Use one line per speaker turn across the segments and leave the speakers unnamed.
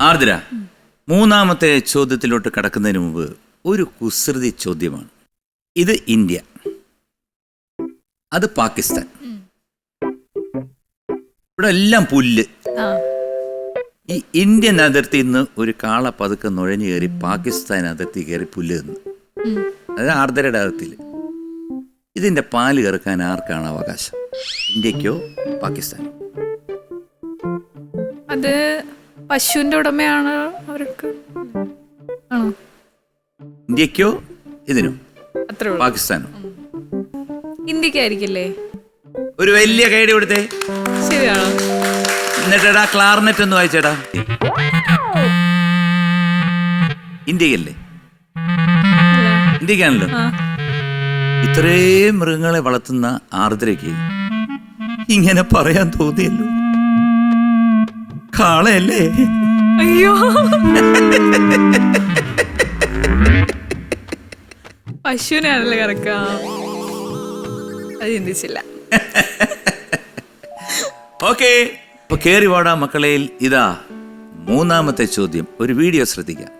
ആർദ്ര, മൂന്നാമത്തെ ചോദ്യത്തിലോട്ട് കടക്കുന്നതിന് മുമ്പ് ഒരു കുസൃതി ചോദ്യമാണ്. ഇത് ഇന്ത്യ, അത് പാകിസ്ഥാൻ. ഇവിടെ എല്ലാം പുല്ല്. ഈ ഇന്ത്യൻ അതിർത്തിയിൽ നിന്ന് ഒരു കാള പതുക്കെ നുഴഞ്ഞു കയറി പാകിസ്ഥാൻ അതിർത്തി കയറി പുല്ല് തിന്നു. അത് ആർദ്രയുടെ അതിർത്തിയിൽ. ഇതിന്റെ പാല് കറക്കാൻ ആർക്കാണ് അവകാശം? ഇന്ത്യക്കോ പാകിസ്ഥാനോ?
അത് പശുവിന്റെ ഉടമയാണ് അവർക്ക്. ആണോ?
ഇന്ത്യക്കോ ഇതിനോ?
അത്രേ ഉള്ളൂ.
പാകിസ്ഥാനോ?
ഇന്ത്യക്കായിരിക്കില്ലേ?
ഒരു വലിയ കൈഡി കൊടുത്തേ.
ശരിയാണോ?
എന്നിട്ടാ ക്ലാർനെറ്റ് ഒന്ന് വായിച്ചേടാ. ഇന്ത്യക്കല്ലേ? ഇന്ത്യക്കാണല്ലോ. ഇത്രയും മൃഗങ്ങളെ വളർത്തുന്ന ആർദ്രയ്ക്ക് ഇങ്ങനെ പറയാൻ തോന്നിയല്ലോ. കാളയല്ലേ?
അയ്യോ, പശുവിനാണല്ലോ കറക്കാം. അത് ചിന്തിച്ചില്ല.
ഓക്കെ, അപ്പൊ കേറി വാടാ മക്കളയിൽ. ഇതാ മൂന്നാമത്തെ ചോദ്യം. ഒരു വീഡിയോ ശ്രദ്ധിക്കാം.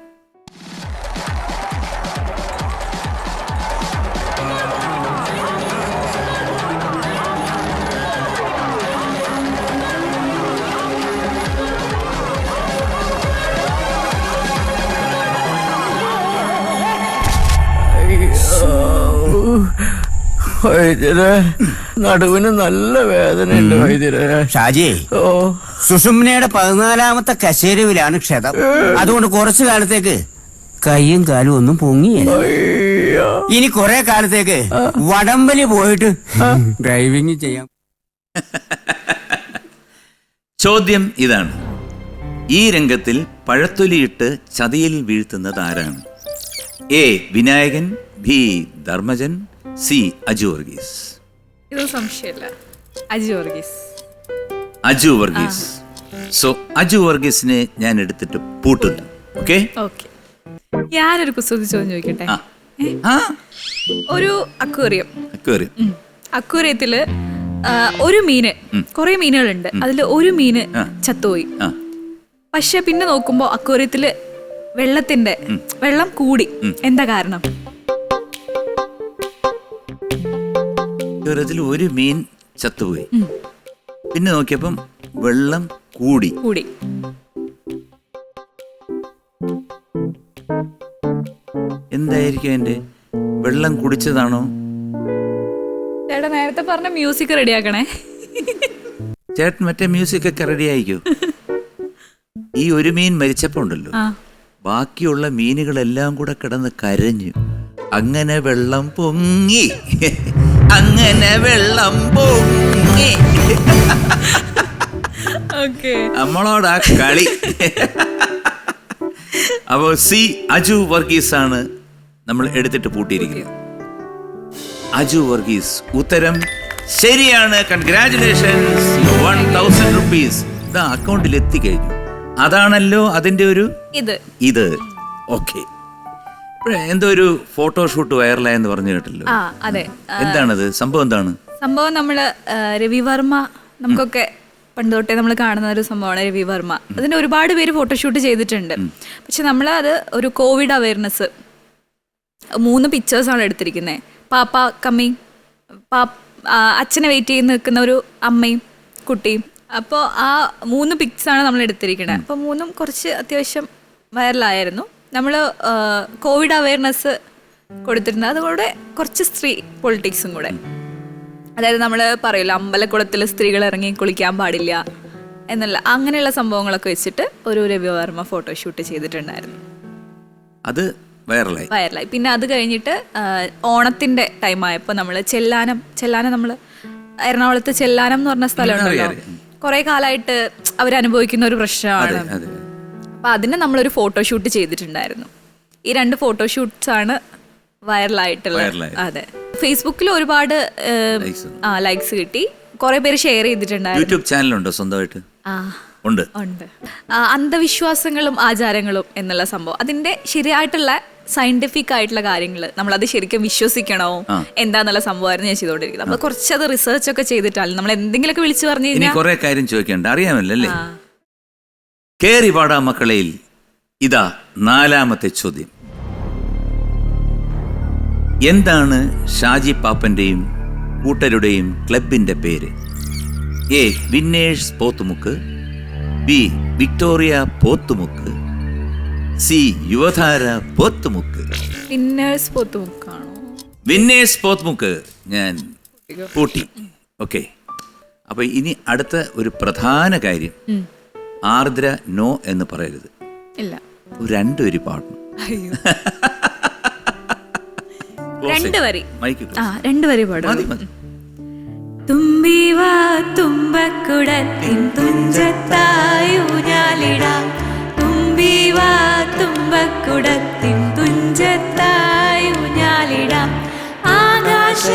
വൈദ്യരെ, നടുവിന് നല്ല വേദനയുണ്ട് വൈദ്യരെ.
ഷാജി, സുഷുമ്നയുടെ 14ാമത്തെ കശേരുവിലാണ് ക്ഷതം. അതുകൊണ്ട് കുറച്ചു കാലത്തേക്ക് കൈയും കാലും ഒന്നും പൊങ്ങിയില്ല. ഇനി കുറെ കാലത്തേക്ക് വടംവലി പോയിട്ട് ഡ്രൈവിംഗ് ചെയ്യാം.
ചോദ്യം ഇതാണ്: ഈ രംഗത്തിൽ പഴത്തൊലിയിട്ട് ചതിയിൽ വീഴ്ത്തുന്നത് ആരാണ്? A Vinayakan, B Dharmajan, C Aju Varghese.
ഇത് സംശയമില്ല, അജു വർഗീസ്.
അജു വർഗീസ്. സോ അജു വർഗീസിനെ ഞാൻ എടുത്തിട്ട് പൂട്ടുന്നു. ഓക്കെ,
ഞാനൊരു കുസൃതി ചോദ്യം ചോദിക്കട്ടെ. ഒരു അക്വേറിയം. അക്വേറിയത്തില് ഒരു മീന്, കുറെ മീനുകളുണ്ട്. അതില് ഒരു മീന് ചത്തുപോയി. പക്ഷെ പിന്നെ നോക്കുമ്പോ അക്വേറിയത്തില് വെള്ളം കൂടി. എന്താ കാരണം?
ഒരു മീൻ ചത്തുപോയി, പിന്നെ നോക്കിയപ്പം വെള്ളം കൂടി. എന്തായിരിക്കും എന്റെ? വെള്ളം കുടിച്ചതാണോ?
ചേട്ടാ നേരത്തെ പറഞ്ഞ മ്യൂസിക് റെഡിയാക്കണേ.
ചേട്ടൻ മറ്റേ മ്യൂസിക് ഒക്കെ റെഡി ആയിക്കോ. ഈ ഒരു മീൻ മരിച്ചപ്പോ ഉണ്ടല്ലോ, ബാക്കിയുള്ള മീനുകളെല്ലാം കൂടെ കിടന്ന് കരഞ്ഞു. അങ്ങനെ വെള്ളം പൊങ്ങി, അങ്ങനെ വെള്ളം പൊങ്ങി. നമ്മളോടാ കളി. അപ്പോ സി അജു വർഗീസ് ആണ് നമ്മൾ എടുത്തിട്ട് പൂട്ടിയിരിക്കുന്നത്. അജു വർഗീസ്, ഉത്തരം ശരിയാണ്. കൺഗ്രാറ്റുലേഷൻസ്, 1000 rupees ഇതാ അക്കൗണ്ടിൽ എത്തിക്കഴിഞ്ഞു. അതാണല്ലോ അതിന്റെ ഒരു ഇത്. ഓക്കെ, എന്തോ ഒരു ഫോട്ടോഷൂട്ട് വൈറലായെന്ന് പറഞ്ഞു കേട്ടല്ലോ.
അതെ,
എന്താണത്? സംഭവം എന്താണ്?
സംഭവം നമ്മള് രവിവർമ്മ, നമുക്കൊക്കെ പണ്ട് തൊട്ടേ നമ്മൾ കാണുന്ന ഒരു സംഭവമാണ് രവിവർമ്മ. അതിന് ഒരുപാട് പേര് ഫോട്ടോഷൂട്ട് ചെയ്തിട്ടുണ്ട്. പക്ഷെ നമ്മൾ അത് ഒരു കോവിഡ് അവയർനെസ് 3 പിക്ചേഴ്സാണ് എടുത്തിരിക്കുന്നത്. പാപ്പ കമ്മിങ്, അച്ഛനെ വെയിറ്റ് ചെയ്ത് നിൽക്കുന്ന ഒരു അമ്മയും കുട്ടിയും. അപ്പോൾ ആ 3 പിക്സാണ് നമ്മൾ എടുത്തിരിക്കുന്നത്. അപ്പോൾ 3ഉം കുറച്ച് അത്യാവശ്യം വൈറലായിരുന്നു. നമ്മൾ കോവിഡ് അവയർനെസ് കൊടുത്തിരുന്നത്. അതുകൂടെ കുറച്ച് സ്ത്രീ പൊളിറ്റിക്സും കൂടെ. അതായത് നമ്മൾ പറയില്ല, അമ്പലക്കുളത്തിൽ സ്ത്രീകൾ ഇറങ്ങി കുളിക്കാൻ പാടില്ല എന്നല്ല, അങ്ങനെയുള്ള സംഭവങ്ങളൊക്കെ വെച്ചിട്ട് ഒരു രവിവർമ്മ ഫോട്ടോഷൂട്ട് ചെയ്തിട്ടുണ്ടായിരുന്നു.
അത് വൈറലായി.
പിന്നെ അത് കഴിഞ്ഞിട്ട് ഓണത്തിന്റെ ടൈമായപ്പോൾ നമ്മൾ ചെല്ലാനം നമ്മൾ എറണാകുളത്ത് ചെല്ലാനം എന്ന് പറഞ്ഞ സ്ഥലമുണ്ടല്ലോ, കുറെ കാലമായിട്ട് അവരനുഭവിക്കുന്ന ഒരു പ്രശ്നമാണ്. അപ്പൊ അതിന് നമ്മളൊരു ഫോട്ടോഷൂട്ട് ചെയ്തിട്ടുണ്ടായിരുന്നു. ഈ 2 ഫോട്ടോഷൂട്ട്സ് ആണ് വൈറലായിട്ടുള്ളത്. അതെ, ഫേസ്ബുക്കിൽ ഒരുപാട് ലൈക്സ് കിട്ടി. കുറെ പേര് ഷെയർ ചെയ്തിട്ടുണ്ടായിരുന്നു.
യൂട്യൂബ് ചാനലുണ്ടോ സ്വന്തമായിട്ട്? ഉണ്ട്.
അന്ധവിശ്വാസങ്ങളും ആചാരങ്ങളും എന്നുള്ള സംഭവം, അതിന്റെ ശരിയായിട്ടുള്ള സയന്റിഫിക് ആയിട്ടുള്ള കാര്യങ്ങൾ നമ്മളത് ശരിക്കും വിശ്വസിക്കണോ എന്താന്നുള്ള സംഭവമായിരുന്നു ഞാൻ ചെയ്തുകൊണ്ടിരിക്കുന്നത്. അപ്പൊ കുറച്ചത് റിസർച്ച് ഒക്കെ ചെയ്തിട്ടാണ് നമ്മൾ എന്തെങ്കിലുമൊക്കെ വിളിച്ചു പറഞ്ഞു കഴിഞ്ഞാൽ.
കുറെ കാര്യം ചോദിക്കണ്ട, അറിയാമല്ലോ അല്ലേ? കേറി പാടാ മക്കളയിൽ ഇതാ 4ാമത്തെ ചോദ്യം. എന്താണ് ഷാജി പാപ്പന്റെയും കൂട്ടരുടെയും ക്ലബിന്റെ പേര്? A. Winners Pothumukku, B. Victoria Pothumukku, C. Yuvadhara Pothumukku.
Winners പോത്തുമുക്കാണോ?
വിന്നേഴ്സ് പോത്തുമുക്ക് ഞാൻ കൂട്ടി. ഓക്കെ, അപ്പൊ ഇനി അടുത്ത ഒരു പ്രധാന കാര്യം, ആർദ്ര നോ എന്ന് പറയരുത്.
ഇല്ല,
രണ്ടുപേര് പാടണം.
അയ്യോ. 2 വരി.
മൈക്ക്
2 വരി പാടും.
മതി മതി.
തുമ്പിവാ തുമ്പക്കുടത്തിൻ തുഞ്ചത്തായൂഞ്ഞാലിടാം, തുമ്പിവാ തുമ്പക്കുടത്തിൻ തുഞ്ചത്തായൂഞ്ഞാലിടാം, ആകാശ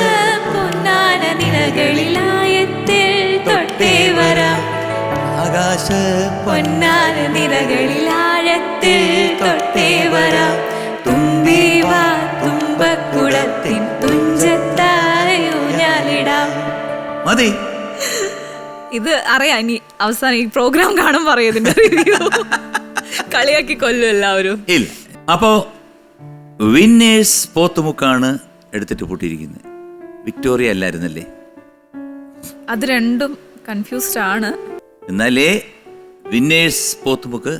പൊന്നാന നിലകളിലായത്തിൽ തൊട്ടേ വരാം, ആകാശ പൊന്നാന നിലകളിലാഴത്തിൽ തൊട്ടേ വരാം, തുമ്പിവാ തുമ്പക്കുടത്തിൻ തുഞ്ചത്തായൂഞ്ഞാലിടാം.
മതി.
ഇത് അറിയാം, ഇനി അവസാനം ഈ പ്രോഗ്രാം കാണും പറയും ഇതിന്റെ റിവ്യൂ. കളിയാക്കി കൊല്ലും എല്ലാവരും.
ഇല്ല, അപ്പോ വിന്നേഴ്സ് പോത്തുമുക്കാണ് എടുത്തിട്ട് പൂട്ടിയിരിക്കുന്നത്. വിക്ടോറിയ അല്ലായിരുന്നല്ലേ?
അത് രണ്ടും കൺഫ്യൂസ്ഡ് ആണ്.
എന്നാലേ വിന്നേഴ്സ് പോത്തുമുക്ക്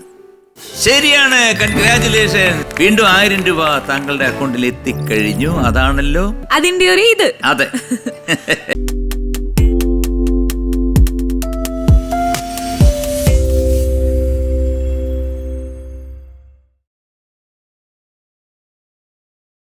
ശരിയാണ്. കൺഗ്രാറ്റുലേഷൻ. വീണ്ടും 1000 രൂപ താങ്കളുടെ അക്കൗണ്ടിൽ എത്തിക്കഴിഞ്ഞു. അതാണല്ലോ
അതിന്റെ ഒരു ഇത്.
അതെ.